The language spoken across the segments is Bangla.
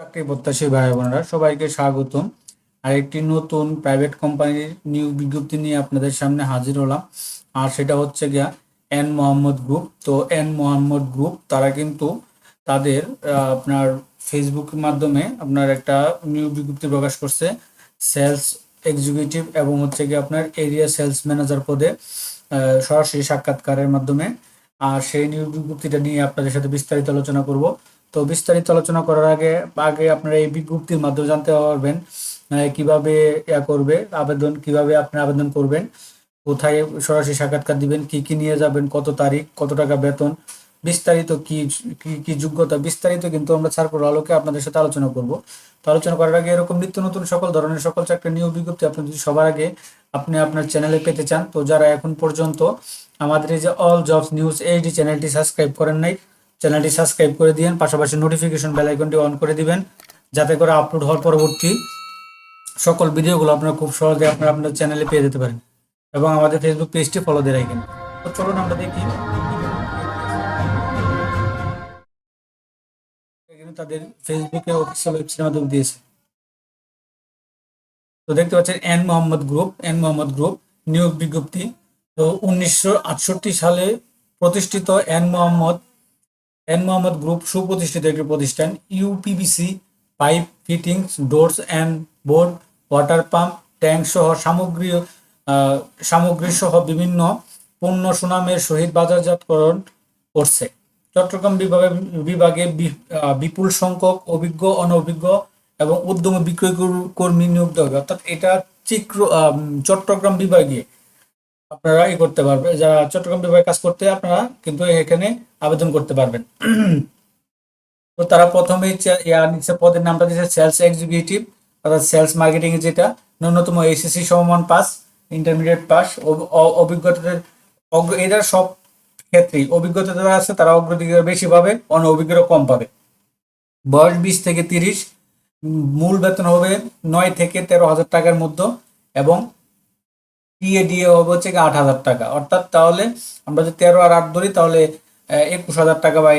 চাকরি প্রত্যাশী ভাই বোনেরা সবাইকে স্বাগতম। আরেকটি নতুন প্রাইভেট কোম্পানির নিয়োগ বিজ্ঞপ্তি নিয়ে আপনাদের সামনে হাজির হলাম। আর সেটা হচ্ছে গিয়া এন মোহাম্মদ গ্রুপ। তো এন মোহাম্মদ গ্রুপ তারা কিন্তু তাদের আপনার ফেসবুকের মাধ্যমে আপনার একটা নিয়োগ বিজ্ঞপ্তি প্রকাশ করছে সেলস এক্সিকিউটিভ এবং হচ্ছে গিয়ে আপনার এরিয়া সেলস ম্যানেজার পদে সরাসরি সাক্ষাৎকারের মাধ্যমে। আর সেই নিয়োগ বিজ্ঞপ্তিটা নিয়ে আপনাদের সাথে বিস্তারিত আলোচনা করব। তো বিস্তারিত আলোচনা করার আগে আগে আপনারা এই বিজ্ঞপ্তির মাধ্যমে জানতে পারবেন কিভাবে করবে আবেদন, কিভাবে আপনি আবেদন করবেন, কোথায় সরাসরি সাক্ষাৎকার দিবেন, কি কি নিয়ে যাবেন, কত তারিখ, কত টাকা বেতন, বিস্তারিত কি কি কি যোগ্যতা, বিস্তারিত কিন্তু আমরা সার্কুলার আলোকে আপনাদের সাথে আলোচনা করব। তো আলোচনা করার আগে এরকম নিত্য নতুন সকল ধরনের সকল চাকরির নিয়োগ বিজ্ঞপ্তি আপনি যদি সবার আগে আপনি আপনার চ্যানেলে পেতে চান, তো যারা এখন পর্যন্ত আমাদের এই যে অল জবস নিউজ এইচডি চ্যানেলটি সাবস্ক্রাইব করেন নাই, চ্যানেলটি সাবস্ক্রাইব করে দিবেন, পাশাপাশি নোটিফিকেশন বেল আইকনটি অন করে দিবেন, যাতে করে আপলোড হওয়ার পরবর্তী সকল ভিডিওগুলো আপনারা খুব সহজে আপনারা আপনার চ্যানেলে পেয়ে যেতে পারেন এবং আমাদের ফেসবুক পেজটি ফলো দিয়ে রাখেন। তো চলুন আমরা দেখি কিন্তু তাদের ফেসবুকে অফিসিয়াল ওয়েবসাইটের মাধ্যমে দিয়েছে। তো দেখতে পাচ্ছেন এন মোহাম্মদ গ্রুপ নিয়োগ বিজ্ঞপ্তি। তো 1968 সালে প্রতিষ্ঠিত এন মোহাম্মদ গ্রুপ সুপ্রতিষ্ঠিত একটি প্রতিষ্ঠান। UPVC pipe fittings, doors and board, water pump, tank সহ সামগ্রী সহ বিভিন্ন পণ্য সুনামের সহিত বাজারজাতকরণ করছে। চট্টগ্রাম বিভাগে বিপুল সংখ্যক অভিজ্ঞ, অনভিজ্ঞ এবং উদ্যমী বিক্রয় কর্মী নিয়োগ দেওয়া হবে। অর্থাৎ এটা চট্টগ্রাম বিভাগে আপনারা করতে পারবে, যারা চট্টগ্রাম বিভাগে কাজ করতে আপনারা কিন্তু এখানে আবেদন করতে পারবেন। তো তারা প্রথমেই নিচে পদের নামটা দিয়েছে সেলস এক্সিকিউটিভ, অর্থাৎ সেলস মার্কেটিং, যেটা ন্যূনতম এইচএসসি সমমান পাস, ইন্টারমিডিয়েট পাস, অভিজ্ঞতাদের এদের সব ক্ষেত্রেই অভিজ্ঞতা যারা আছে তারা অগ্রাধিকার বেশি পাবে, অনভিজ্ঞরা কম পাবে। বয়স 20 থেকে 30, মূল বেতন হবে 9 থেকে 13,000 টাকার মধ্যে এবং টিএডিএ হবে হচ্ছে 8,000 টাকা। অর্থাৎ তাহলে আমরা যদি 13 আর 8 ধরি তাহলে 21,000 টাকা বা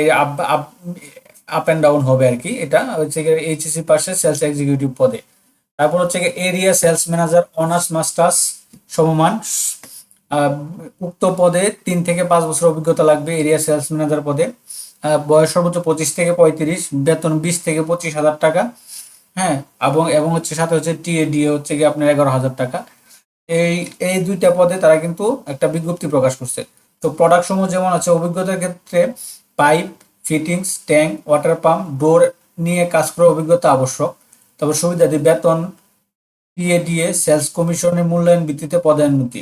আপ অ্যান্ড ডাউন হবে আর কি। এটা হচ্ছে এইচএসসি পাশে সেলস এক্সিকিউটিভ পদে। তারপর হচ্ছে area sales manager honours masters সমমান। উক্ত পদে 3 থেকে 5 বছর অভিজ্ঞতা লাগবে এরিয়া সেলস ম্যানেজার পদে। বয়স সর্বোচ্চ 25 থেকে 35, বেতন 20 থেকে 25,000 টাকা। হ্যাঁ, এবং হচ্ছে সাথে হচ্ছে টিএডিএ হচ্ছে কি আপনার 11,000 টাকা। এই এই দুইটা পদে তারা কিন্তু একটা বিজ্ঞপ্তি প্রকাশ করছে। তো প্রোডাক্ট সমূহ যেমন আছে, অভিজ্ঞতার ক্ষেত্রে pipe fittings, tank, water pump, door নিয়ে কাজ করার অভিজ্ঞতা আবশ্যক। তবে সুবিধাদি বেতন, টিএডিএ, সেলস কমিশনের মূল্যায়ন ভিত্তিতে পদোন্নতি।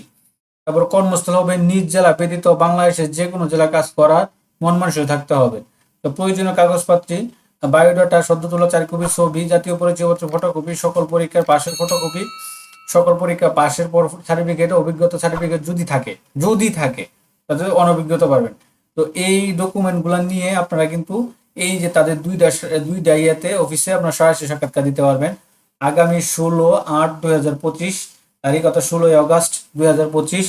তারপর কর্মস্থল হবে নিজ জেলা ব্যতীত বাংলাদেশের যে কোনো জেলা কাজ করার মন মানসিক থাকতে হবে। তো প্রয়োজনীয় কাগজপত্রে বায়োডাটা, সদ্য তোলা 4 কপি ছবি, জাতীয় পরিচয়পত্র ফটোকপি, সকল পরীক্ষার পাশের ফটোকপি, সকল পরীক্ষা পাশের পর সার্টিফিকেট, অভিজ্ঞতা সার্টিফিকেট যদি থাকে তাদের অনভিজ্ঞতা পাবেন। তো এই ডকুমেন্টগুলো নিয়ে আপনারা কিন্তু এই যে তাদের দুইটা ইয়াতে অফিসে আপনার সরাসরি সাক্ষাৎকার দিতে পারবেন। আগামী 16/8/2025 তারিখ, অর্থাৎ 16 August 2025।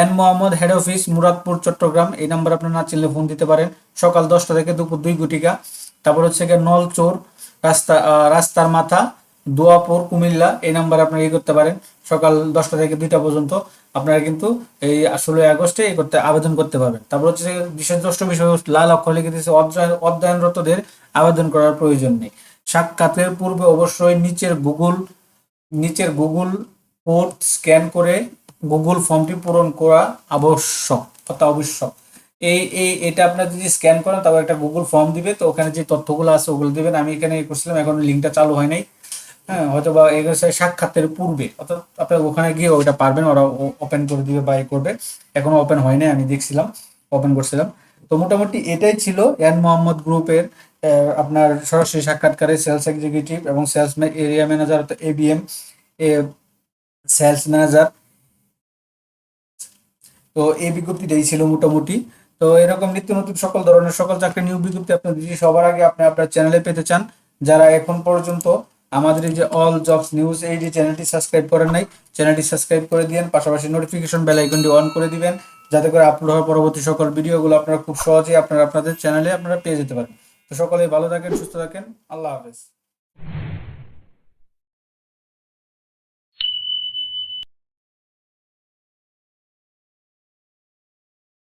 N Mohammad head office, Muradpur, Chattogram. এই নাম্বার আপনার না চিনলে ফোন দিতে পারেন, সকাল 10টা থেকে দুপুর 2 ঘটিকা। তারপর হচ্ছে নলচোর রাস্তার মাথা, দোয়াপুর, কুমিল্লা। এই নাম্বারে আপনারা করতে পারেন সকাল 10টা থেকে 2টা পর্যন্ত। আপনারা কিন্তু এই 16 আগস্টে আবেদন করতে পারবেন। তারপর হচ্ছে বিশেষ দ্রষ্ট বিষয় লাল অক্ষর লিখে দিয়েছে, অধ্যয়নরতদের আবেদন করার প্রয়োজন নেই। সাক্ষাতের পূর্বে অবশ্যই নিচের গুগল কোড স্ক্যান করে গুগল ফর্মটি পূরণ করা আবশ্যক। এটা আপনার যদি স্ক্যান করেন তারপর একটা গুগল ফর্ম দিবে, তো ওখানে যে তথ্যগুলো আছে ওগুলো দিবেন। আমি এখানে করছিলাম, এখন লিঙ্কটা চালু হয় নাই। হ্যাঁ, হয়তো বা সাক্ষাতের পূর্বে, অর্থাৎ আপনার ওখানে গিয়ে ওইটা পারবেন, ওরা ওপেন করে দিবে বা করবে। এখনো ওপেন হয় নাই, আমি দেখছিলাম, ওপেন করছিলাম। তো মোটামুটি এটাই ছিল এন মোহাম্মদ গ্রুপের আপনার সরাসরি সাক্ষাৎকারে সেলস এক্সিকিউটিভ এবং sales area manager, ABM sales manager. তো এই বিজ্ঞপ্তিটাই ছিল মোটামুটি। তো এরকম নিত্য নতুন সকল ধরনের সকল চাকরি নিয়োগ বিজ্ঞপ্তি আপনি যদি সবার আগে আপনি আপনার চ্যানেলে পেতে চান, যারা এখন পর্যন্ত আমাদের এই যে অল জবস নিউজ এই যে চ্যানেলটি সাবস্ক্রাইব করেন নাই, চ্যানেলটি সাবস্ক্রাইব করে দিবেন, পাশাপাশি নোটিফিকেশন বেল আইকনটি অন করে দিবেন, যাতে করে আপলোড হওয়ার পরবর্তী সকল ভিডিওগুলো আপনারা খুব সহজেই আপনাদের চ্যানেলে আপনারা পেয়ে যেতে পারেন। তো সকলেই ভালো থাকেন, সুস্থ থাকেন, আল্লাহ হাফেজ।